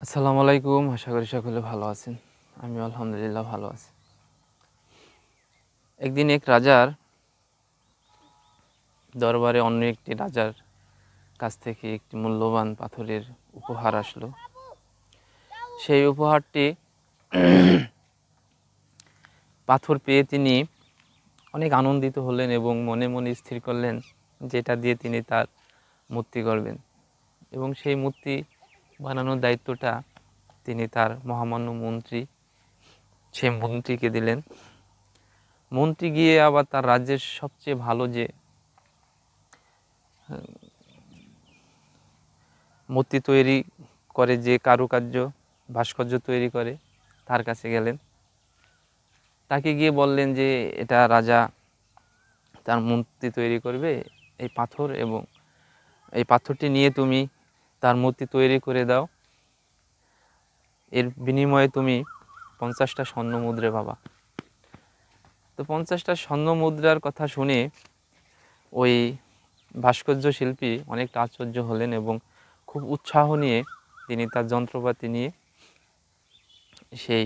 আসসালামু আলাইকুম। আশা করি সকলে ভালো আছেন। আমিও আলহামদুলিল্লাহ ভালো আছি। একদিন এক রাজার দরবারে অন্য একটি রাজার কাছ থেকে একটি মূল্যবান পাথরের উপহার আসলো। সেই উপহারটি পাথর পেয়ে তিনি অনেক আনন্দিত হলেন এবং মনে মনে স্থির করলেন যেটা দিয়ে তিনি তার মূর্তি গড়বেন এবং সেই মূর্তি বানানোর দায়িত্বটা তিনি তার মহামান্য মন্ত্রী সেই মন্ত্রীকে দিলেন। মন্ত্রী গিয়ে আবার তার রাজ্যের সবচেয়ে ভালো যে মূর্তি তৈরি করে, যে কারুকার্য ভাস্কর্য তৈরি করে, তার কাছে গেলেন। তাকে গিয়ে বললেন যে এটা রাজা তার মূর্তি তৈরি করবে এই পাথর, এবং এই পাথরটি নিয়ে তুমি তার মূর্তি তৈরি করে দাও, এর বিনিময়ে তুমি 50টা স্বর্ণ মুদ্রা পাবা। তো 50টা স্বর্ণ মুদ্রার কথা শুনে ওই ভাস্কর্য শিল্পী অনেকটা আশ্চর্য হলেন এবং খুব উৎসাহ নিয়ে তিনি তার যন্ত্রপাতি নিয়ে সেই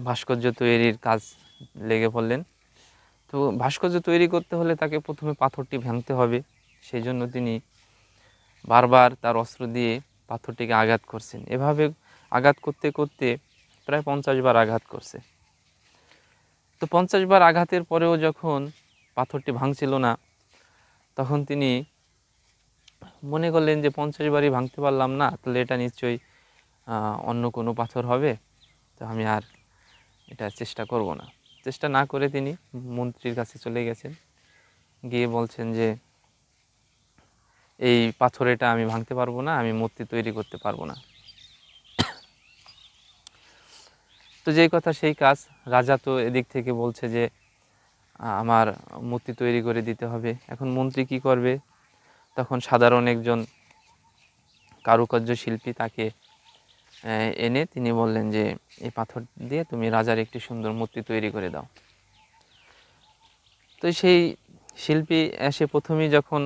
ভাস্কর্য তৈরির কাজ লেগে পড়লেন। তো ভাস্কর্য তৈরি করতে হলে তাকে প্রথমে পাথরটি ভাঙতে হবে, সেই জন্য তিনি বারবার তার অস্ত্র দিয়ে পাথরটিকে আঘাত করছেন। এভাবে আঘাত করতে করতে প্রায় 50 বার আঘাত করছে। তো 50 বার আঘাতের পরেও যখন পাথরটি ভাঙছিল না, তখন তিনি মনে করলেন যে 50 বারই ভাঙতে পারলাম না, তাহলে এটা নিশ্চয়ই অন্য কোনো পাথর হবে, তো আমি আর এটা চেষ্টা করব না। চেষ্টা না করে তিনি মন্ত্রীর কাছে চলে গেছেন, গিয়ে বলছেন যে এই পাথর এটা আমি ভাঙতে পারবো না, আমি মূর্তি তৈরি করতে পারবো না। তো যেই কথা সেই কাজ, রাজা তো এদিক থেকে বলছে যে আমার মূর্তি তৈরি করে দিতে হবে। এখন মন্ত্রী কি করবে? তখন সাধারণ একজন কারুকার্য শিল্পী তাকে এনে তিনি বললেন যে এই পাথর দিয়ে তুমি রাজার একটি সুন্দর মূর্তি তৈরি করে দাও। তো সেই শিল্পী এসে প্রথমেই যখন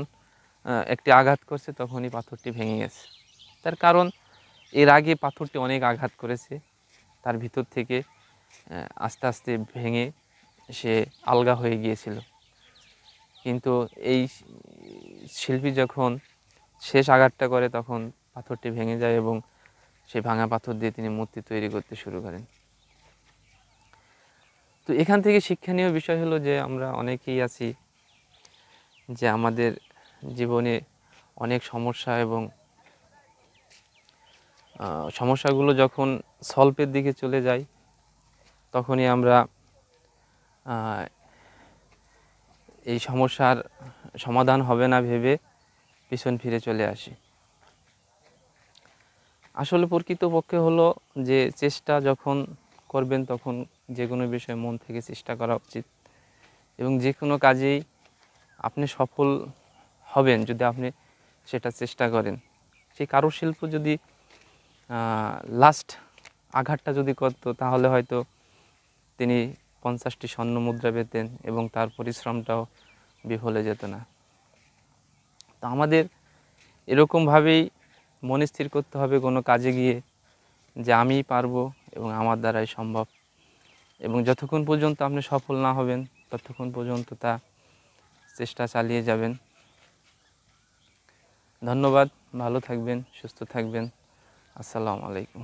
একটি আঘাত করছে, তখনই পাথরটি ভেঙে গেছে। তার কারণ এর আগে পাথরটি অনেক আঘাত করেছে, তার ভিতর থেকে আস্তে আস্তে ভেঙে সে আলগা হয়ে গিয়েছিল। কিন্তু এই শিল্পী যখন শেষ আঘাতটা করে, তখন পাথরটি ভেঙে যায় এবং সেই ভাঙা পাথর দিয়ে তিনি মূর্তি তৈরি করতে শুরু করেন। তো এখান থেকে শিক্ষণীয় বিষয় হলো যে আমরা অনেকেই আছি যে আমাদের জীবনে অনেক সমস্যা, এবং সমস্যাগুলো যখন সলভের দিকে চলে যায়, তখনই আমরা এই সমস্যার সমাধান হবে না ভেবে পিছন ফিরে চলে আসি। আসলে প্রকৃতপক্ষে হলো যে চেষ্টা যখন করবেন, তখন যে কোনো বিষয়ে মন থেকে চেষ্টা করা উচিত, এবং যে কোনো কাজেই আপনি সফল হবেন যদি আপনি সেটা চেষ্টা করেন। সেই কারুশিল্প যদি লাস্ট আঘাতটা যদি করতো, তাহলে হয়তো তিনি 50টি স্বর্ণ মুদ্রা পেতেন এবং তার পরিশ্রমটাও বিফলে যেত না। তো আমাদের এরকমভাবেই মন স্থির করতে হবে কোনো কাজে গিয়ে যে আমিই পারবো এবং আমার দ্বারাই সম্ভব, এবং যতক্ষণ পর্যন্ত আপনি সফল না হবেন ততক্ষণ পর্যন্ত তা চেষ্টা চালিয়ে যাবেন। ধন্যবাদ, ভালো থাকবেন, সুস্থ থাকবেন। আসসালামু আলাইকুম।